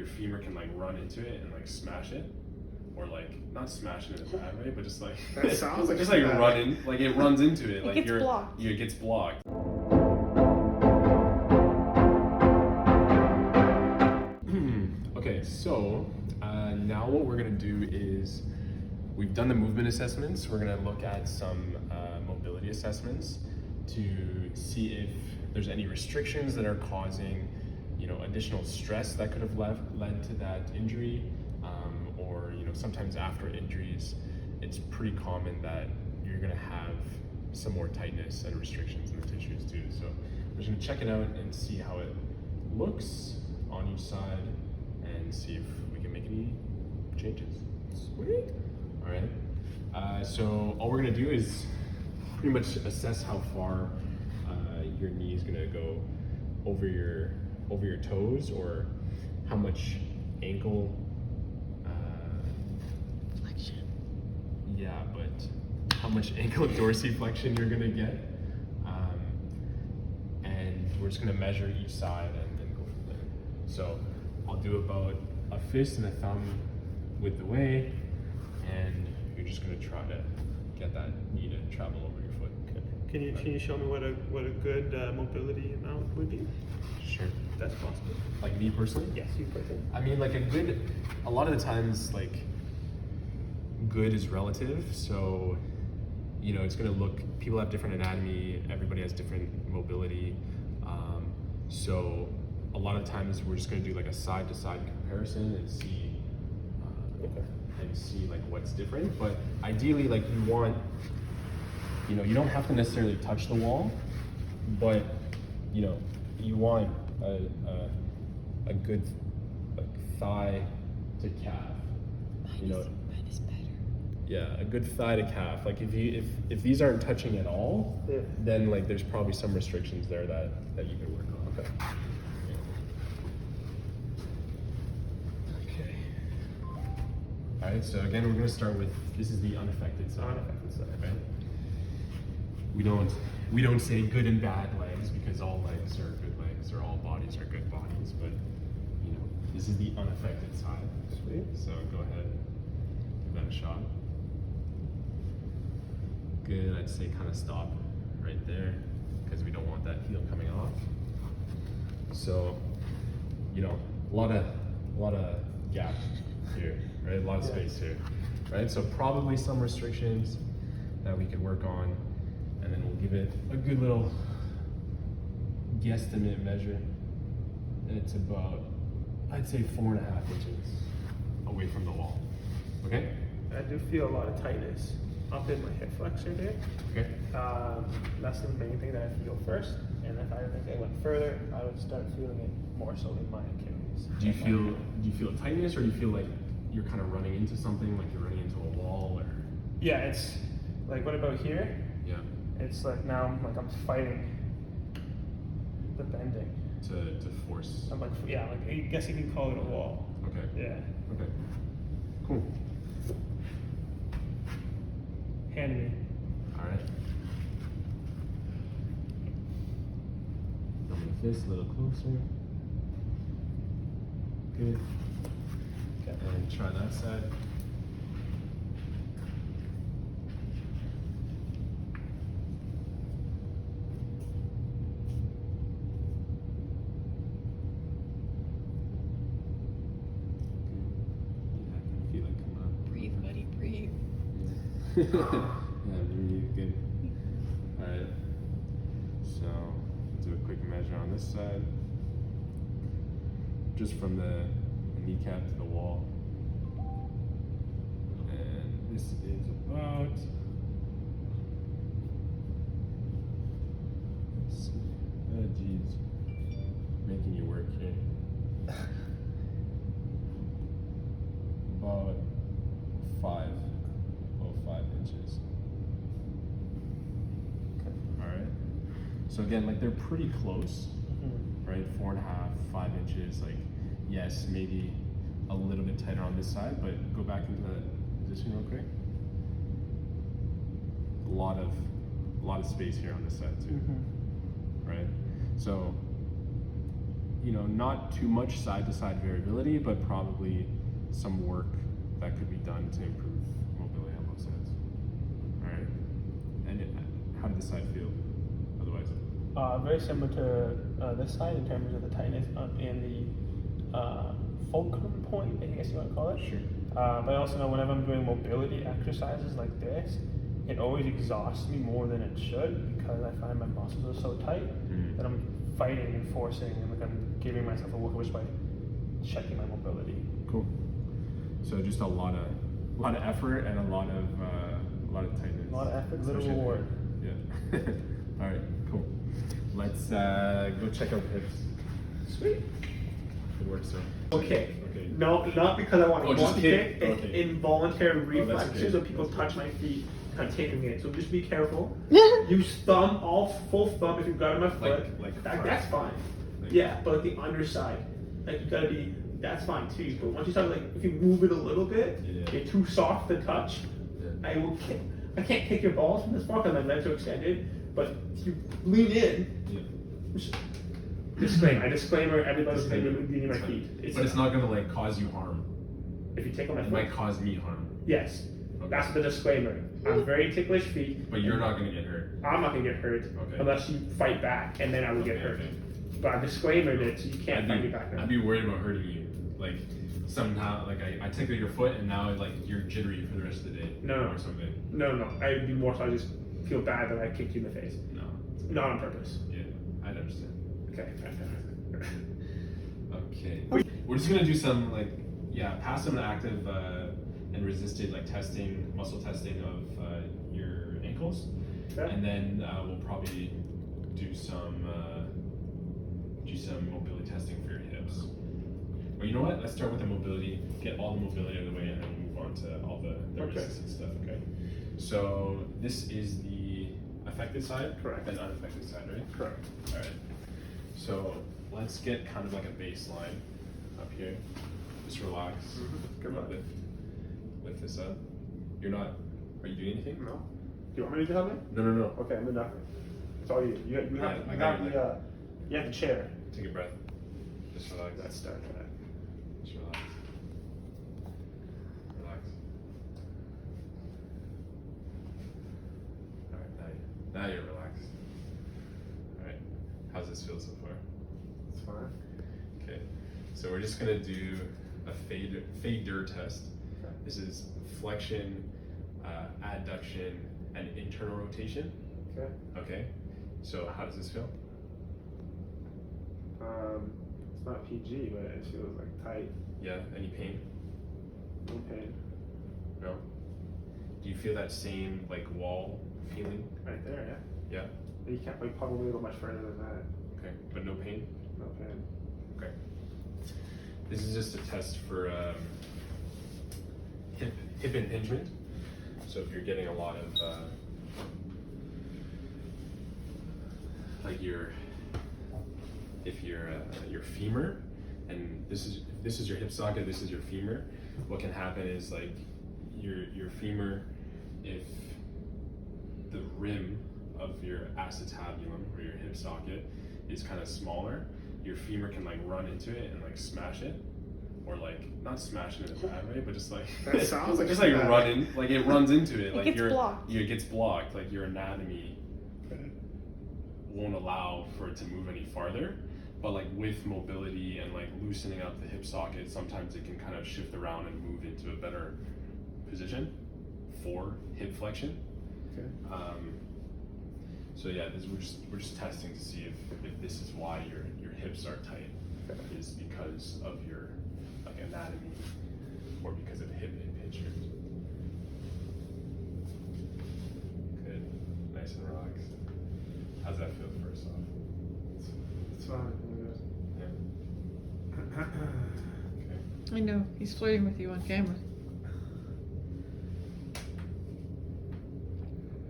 your femur can like run into it and like smash it, or like not smash it in a bad way, but just like That sounds like just like running, like it runs into it, like gets blocked. it gets blocked. Okay, so now what we're gonna do is we've done the movement assessments. We're gonna look at some mobility assessments to see if there's any restrictions that are causing, you know, additional stress that could have led to that injury, or you know, sometimes after injuries, it's pretty common that you're gonna have some more tightness and restrictions in the tissues too. So we're just gonna check it out and see how it looks on each side and see if we can make any changes. Sweet. All right. So all we're gonna do is pretty much assess how far your knee is gonna go over your toes, or how much ankle Flexion. yeah, but how much ankle dorsiflexion you're gonna get, and we're just gonna measure each side and then go from there. So I'll do about a fist and a thumb width away, and you're just gonna try to get that knee to travel over your foot. Can you show me what a good mobility amount would be? Sure. If that's possible. Like me personally? Yes, you personally. I mean, like a lot of the times, like, good is relative. So, you know, it's gonna look, people have different anatomy, everybody has different mobility. So a lot of times we're just gonna do like a side to side comparison and see, like what's different. But ideally, like you want, you know, you don't have to necessarily touch the wall, but you know, you want a good like thigh to calf. You know, Mine is better. yeah, a good thigh to calf. Like if these aren't touching at all, Yeah. then like there's probably some restrictions there that you can work on. Okay. Okay. All right. So again, we're gonna start with, this is the unaffected side. Unaffected side. Okay. We don't say good and bad legs, because all legs are good legs, or all bodies are good bodies. But you know, this is the unaffected side. Sweet. So go ahead, give that a shot. Good. I'd say kind of stop right there, because we don't want that heel coming off. So, you know, a lot of gap here, right? A lot of space here, right? So probably some restrictions that we could work on, and then we'll give it a good little guesstimate measure. And it's about, I'd say 4.5 inches away from the wall. Okay? I do feel a lot of tightness up in my hip flexor here. Okay. That's the main thing that I feel first. And if I went further, I would start feeling it more so in my Achilles. Do you feel tightness, or do you feel like you're kind of running into something, like you're running into a wall, or? Yeah, it's like, what about here? Yeah. It's like now I'm fighting the bending. To force. I'm like, yeah, like I guess you can call it a wall. Okay. Yeah. Okay. Cool. Hand me. All right. I'm gonna fist a little closer. Good. Okay. And try that side. Breathe, buddy, breathe. Yeah, really good. Alright, so do a quick measure on this side, just from the kneecap to the wall, and this is about, let's see, oh geez, making you work here, about 5 inches. All right. So again, like they're pretty close, right? 4.5, 5 inches. Like, yes, maybe a little bit tighter on this side, but go back into that position real quick. A lot of space here on this side too, right? So not too much side-to-side variability, but probably some work that could be done to improve mobility on both sides. All right. And how did this side feel otherwise? Very similar to this side in terms of the tightness and the fulcrum point, I guess you want to call it. Sure. But I also know whenever I'm doing mobility exercises like this, it always exhausts me more than it should because I find my muscles are so tight that I'm fighting and forcing and like I'm giving myself a workout by checking my mobility. Cool. So just a lot of effort and a lot of tightness. A lot of effort, little reward. Yeah. All right. Cool. Let's go check out the hips. Sweet. Good work, sir. Okay. Okay. No, not because I want to just kick. kick? It's Okay. involuntary Oh, that's reflexes okay. when people That's touch okay. my feet, kind of taking it. So just be careful. Use thumb, all full thumb if you've got my foot. That's fine. Yeah, but like the underside, like you gotta be. That's fine too. But once you start like, if you move it a little bit, you're too soft to touch. Yeah. I will kick. I can't kick your balls from this far because my legs are extended. But if you lean in. Yeah. Disclaimer. Everybody's gonna be leaning my It's fine. feet. But it's not gonna like cause you harm. If you take on my It foot. might cause me harm. Yes. Okay. That's the disclaimer. I'm very ticklish feet. But you're not gonna get hurt. I'm not gonna get hurt Okay. unless you fight back, and then I will get hurt. Okay. But I disclaimer that you can't fight me back now. I'd be worried about hurting you. Like somehow, like I tickle your foot and now like you're jittery for the rest of the day. No. Or something. No. I'd be more so I just feel bad that I kicked you in the face. No. Not on purpose. Yeah, I'd understand. Okay. Okay. We're just gonna do some passive and active and resisted testing, muscle testing of your ankles, Okay. and then we'll probably do some mobility testing for your hips. But you know what? Let's start with the mobility. Get all the mobility out of the way, and then we'll move on to all the Okay. resisted stuff. Okay. So this is the affected side, Correct. and unaffected side, right? Correct. All right. So let's get kind of like a baseline up here. Just relax. Good luck. Lift this up. You're not. Are you doing anything? No. Do you want me to do something? No. Okay, I'm doing nothing. It's all you. You Yeah, have, I you got have you. the you have the chair. Take a breath. Just relax. Let's start that. Just relax. Relax. All right. Now you're relaxed. All right. How's this feel so far? It's fine. Okay. So we're just gonna do a fader test. Okay. This is flexion, adduction, and internal rotation. Okay. Okay. So how does this feel? It's not PG, but it feels like tight. Yeah. Any pain? No pain. No. Do you feel that same wall feeling? Right there, yeah. Yeah. You can't probably go much further than that. Okay. But no pain. No pain. Okay. This is just a test for hip impingement. So if you're getting a lot of your femur, and this is your hip socket, this is your femur. What can happen is your femur, if the rim of your acetabulum or your hip socket is kind of smaller, your femur can run into it and smash it, or not smash it in a bad way, but just That sounds like just it's bad. run in, it runs into it. It gets blocked. It gets blocked. Your anatomy won't allow for it to move any farther. But with mobility and loosening up the hip socket, sometimes it can kind of shift around and move into a better position for hip flexion. Okay. So yeah, we're just testing to see if this is why your hips are tight, is because of your anatomy or because of hip impingement. Good, nice and relaxed. How's that feel first off? It's fine. Yeah. Okay. I know, he's flirting with you on camera.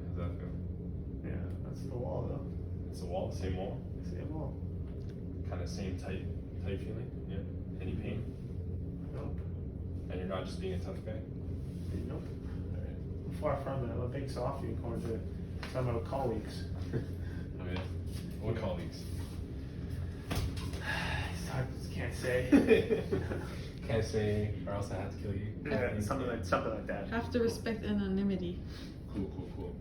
How's that feel? Yeah, that's the wall though. It's the wall, same wall, Same wall. kind of same tight feeling. Yeah. Any pain? Nope. And you're not just being a tough guy. Nope. All right. Far from it. I'm a big softie according to some of my colleagues. Oh yeah. What colleagues? can't say. Can't say, or else I have to kill you. Yeah, something like that. Have to respect anonymity. Cool, cool, cool.